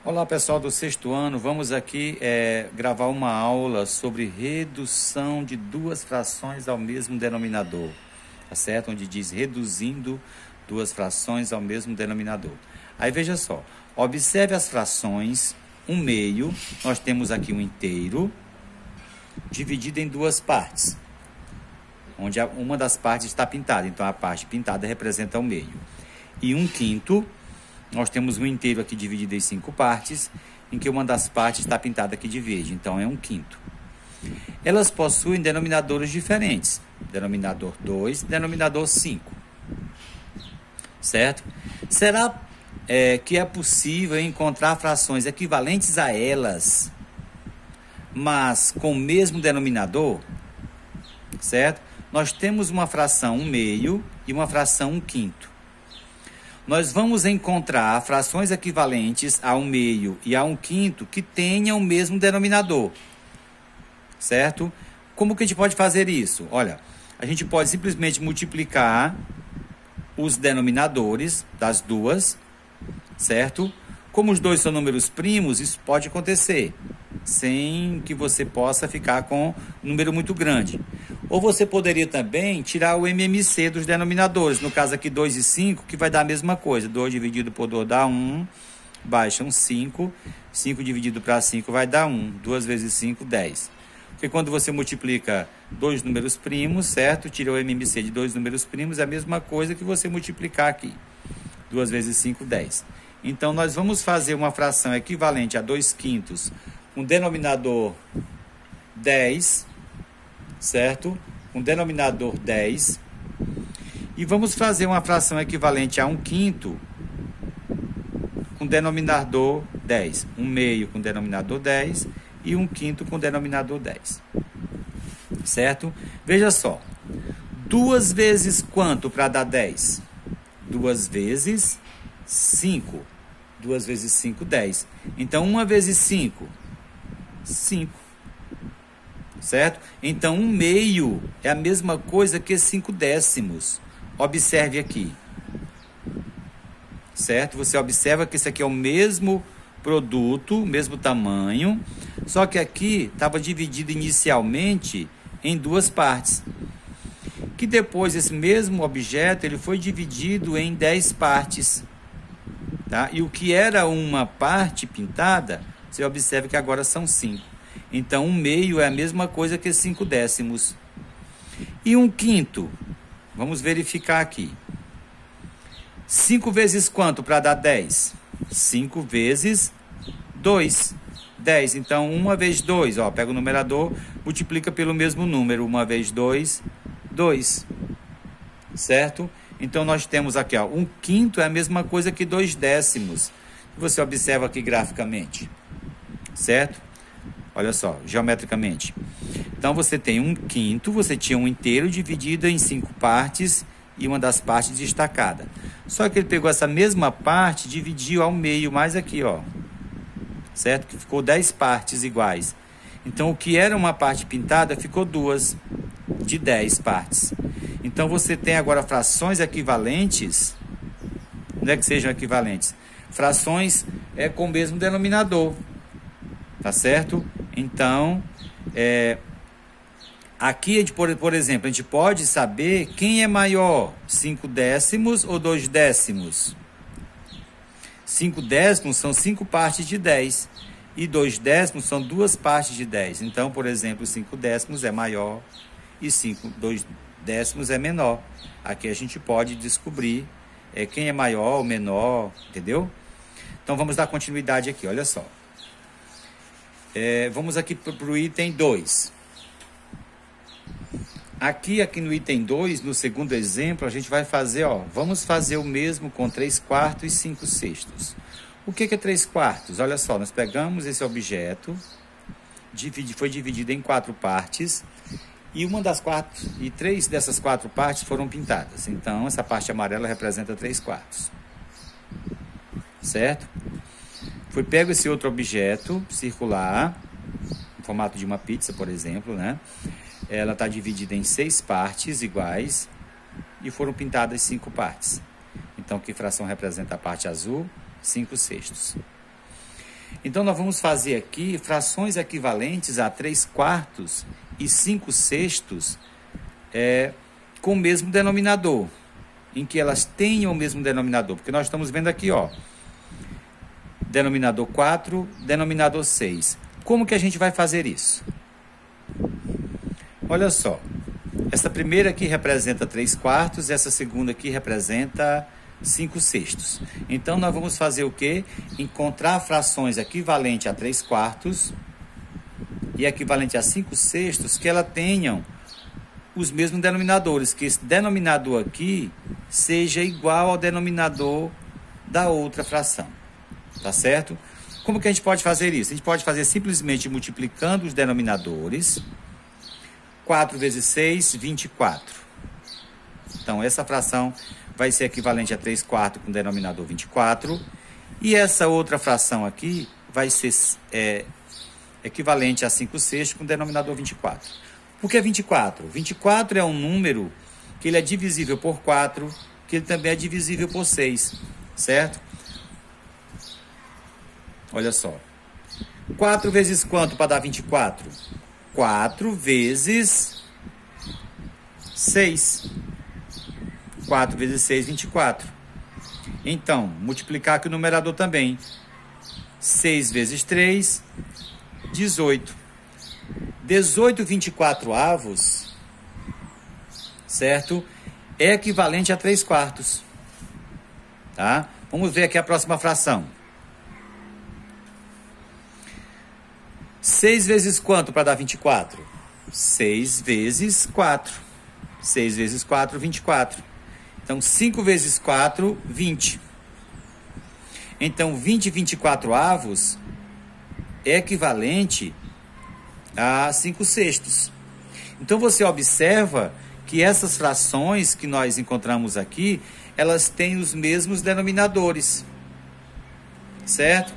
Olá pessoal do sexto ano, vamos aqui gravar uma aula sobre redução de duas frações ao mesmo denominador, tá certo? Onde diz reduzindo duas frações ao mesmo denominador. Aí veja só, observe as frações, um meio, nós temos aqui um inteiro dividido em duas partes, onde uma das partes está pintada, então a parte pintada representa o meio. E um quinto, nós temos um inteiro aqui dividido em 5 partes, em que uma das partes está pintada aqui de verde, então é um quinto. Elas possuem denominadores diferentes, denominador 2 e denominador 5, certo? Será que é possível encontrar frações equivalentes a elas, mas com o mesmo denominador, certo? Nós temos uma fração 1 meio e uma fração 1 quinto. Nós vamos encontrar frações equivalentes a 1 meio e a 1 quinto que tenham o mesmo denominador, certo? Como que a gente pode fazer isso? Olha, a gente pode simplesmente multiplicar os denominadores das duas, certo? Como os dois são números primos, isso pode acontecer, sem que você possa ficar com um número muito grande. Ou você poderia também tirar o MMC dos denominadores, no caso aqui 2 e 5, que vai dar a mesma coisa. 2 dividido por 2 dá 1, baixa um 5, 5 dividido para 5 vai dar 1, 2 vezes 5, 10. Porque quando você multiplica dois números primos, certo? Tira o MMC de dois números primos, é a mesma coisa que você multiplicar aqui. 2 vezes 5, 10. Então, nós vamos fazer uma fração equivalente a 2 quintos com denominador 10, certo? Com denominador 10. E vamos fazer uma fração equivalente a 1 quinto com denominador 10. 1 meio com denominador 10 e 1 quinto com denominador 10. Certo? Veja só. 2 vezes quanto para dar 10? 2 vezes 5. 2 vezes 5, 10. Então, 1 vezes 5, 5. Certo? Então, 1 meio é a mesma coisa que 5 décimos. Observe aqui. Certo? Você observa que isso aqui é o mesmo produto, o mesmo tamanho, só que aqui estava dividido inicialmente em duas partes. Que depois esse mesmo objeto ele foi dividido em 10 partes. Tá? E o que era uma parte pintada, você observa que agora são 5. Então, 1 meio é a mesma coisa que 5 décimos. E 1 quinto? Vamos verificar aqui. 5 vezes quanto para dar 10? 5 vezes 2. 10. Então, 1 vezes 2. Ó, pega o numerador, multiplica pelo mesmo número. 1 vezes 2, 2. Certo? Então, nós temos aqui, ó, 1 quinto é a mesma coisa que 2 décimos. Você observa aqui graficamente. Certo? Olha só, geometricamente. Então, você tem 1 quinto, você tinha um inteiro dividido em 5 partes e uma das partes destacada. Só que ele pegou essa mesma parte e dividiu ao meio, mais aqui, ó. Certo? Que ficou 10 partes iguais. Então, o que era uma parte pintada ficou 2 de 10 partes. Então, você tem agora frações equivalentes, não é que sejam equivalentes, frações com o mesmo denominador, tá certo? Então, aqui, por exemplo, a gente pode saber quem é maior, 5 décimos ou 2 décimos. 5 décimos são 5 partes de 10 e 2 décimos são 2 partes de 10. Então, por exemplo, 5 décimos é maior e 2 décimos é menor. Aqui a gente pode descobrir quem é maior ou menor, entendeu? Então vamos dar continuidade aqui, olha só. Vamos aqui para o item 2. Aqui no item 2, no segundo exemplo, a gente vai fazer, ó, vamos fazer o mesmo com 3 quartos e 5 sextos. O que é 3 quartos? Olha só, nós pegamos esse objeto, foi dividido em 4 partes, e 3 dessas 4 partes foram pintadas. Então, essa parte amarela representa 3 quartos. Certo? Foi pego esse outro objeto circular, em formato de uma pizza, por exemplo, né? Ela está dividida em 6 partes iguais e foram pintadas 5 partes. Então, que fração representa a parte azul? 5 sextos. Então, nós vamos fazer aqui frações equivalentes a 3/4 e 5/6 com o mesmo denominador, em que elas tenham o mesmo denominador. Porque nós estamos vendo aqui, ó, denominador 4, denominador 6. Como que a gente vai fazer isso? Olha só, essa primeira aqui representa 3/4, essa segunda aqui representa 5/6. Então, nós vamos fazer o quê? Encontrar frações equivalentes a 3/4 e equivalente a 5/6 que elas tenham os mesmos denominadores, que esse denominador aqui seja igual ao denominador da outra fração, tá certo? Como que a gente pode fazer isso? A gente pode fazer simplesmente multiplicando os denominadores. 4 vezes 6, 24. Então, essa fração vai ser equivalente a 3/4 com o denominador 24. E essa outra fração aqui vai ser equivalente a 5/6 com o denominador 24. Por que 24? 24 é um número que ele é divisível por 4, que ele também é divisível por 6, certo? Olha só. 4 vezes quanto para dar 24? 4 vezes 6. 4 vezes 6, 24. Então, multiplicar aqui o numerador também. 6 vezes 3, 18. 18 24avos, certo? É equivalente a 3/4. Tá? Vamos ver aqui a próxima fração. 6 vezes quanto para dar 24? 6 vezes 4. 6 vezes 4, 24. Então, 5 vezes 4, 20. Então, 20 24avos é equivalente a 5/6. Então, você observa que essas frações que nós encontramos aqui, elas têm os mesmos denominadores, certo?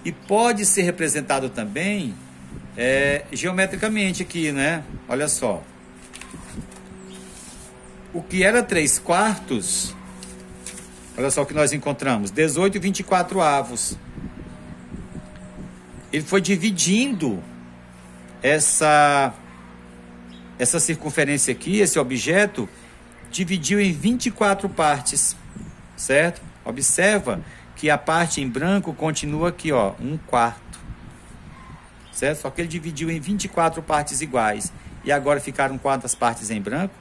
E pode ser representado também geometricamente aqui, né? Olha só. O que era 3/4, olha só o que nós encontramos, 18 24avos. Ele foi dividindo essa circunferência aqui, esse objeto, dividiu em 24 partes, certo? Observa que a parte em branco continua aqui, ó, 1/4, certo? Só que ele dividiu em 24 partes iguais. E agora ficaram quantas partes em branco?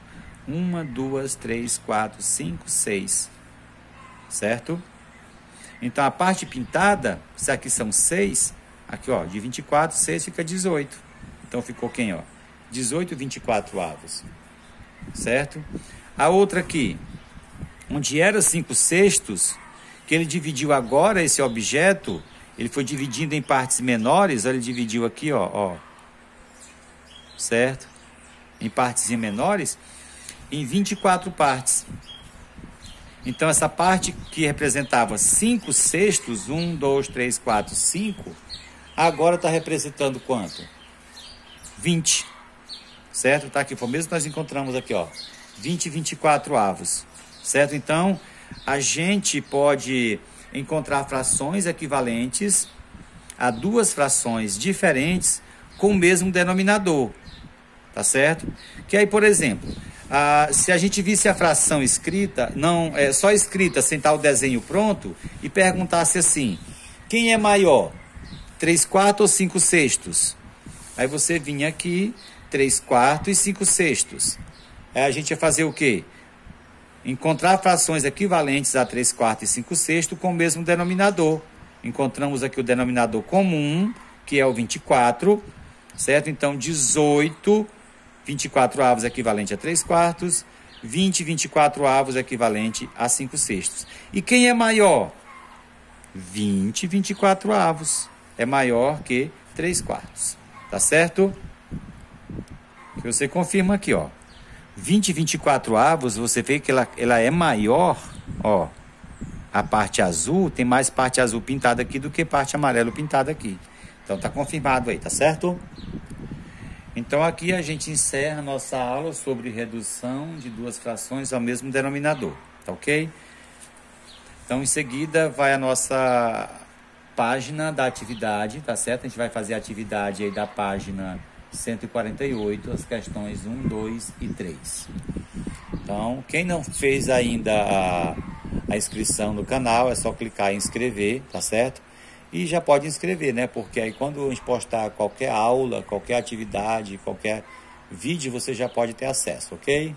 1, 2, 3, 4, 5, 6, certo? Então, a parte pintada, se aqui são 6, aqui, ó, de 24, 6 fica 18. Então, ficou quem, ó? 18 24avos, certo? A outra aqui, onde era 5/6, que ele dividiu agora esse objeto, ele foi dividindo em partes menores, ele dividiu aqui, ó, certo? Em partes menores, em 24 partes. Então, essa parte que representava 5/6, 1, 2, 3, 4, 5, agora está representando quanto? 20, certo? Tá aqui, foi o mesmo que nós encontramos aqui, ó, 20 24avos, certo? Então, a gente pode encontrar frações equivalentes a duas frações diferentes com o mesmo denominador, tá certo? Que aí, por exemplo, se a gente visse a fração escrita, só escrita, sem estar o desenho pronto, e perguntasse assim, quem é maior, 3/4 ou 5/6? Aí você vinha aqui, 3/4 e 5/6. Aí a gente ia fazer o quê? Encontrar frações equivalentes a 3/4 e 5/6 com o mesmo denominador. Encontramos aqui o denominador comum, que é o 24, certo? Então, 18 24avos equivalente a 3/4, 20 24avos equivalente a 5/6. E quem é maior? 20 24avos é maior que 3/4. Tá certo? Que você confirma aqui, ó. 20 24avos, você vê que ela é maior, ó. A parte azul, tem mais parte azul pintada aqui do que parte amarelo pintada aqui. Então tá confirmado aí, tá certo? Então aqui a gente encerra a nossa aula sobre redução de duas frações ao mesmo denominador, tá ok? Então em seguida vai a nossa página da atividade, tá certo? A gente vai fazer a atividade aí da página 148, as questões 1, 2 e 3. Então, quem não fez ainda a inscrição no canal, é só clicar em inscrever, tá certo? E já pode inscrever, né? Porque aí quando a gente postar qualquer aula, qualquer atividade, qualquer vídeo, você já pode ter acesso, ok?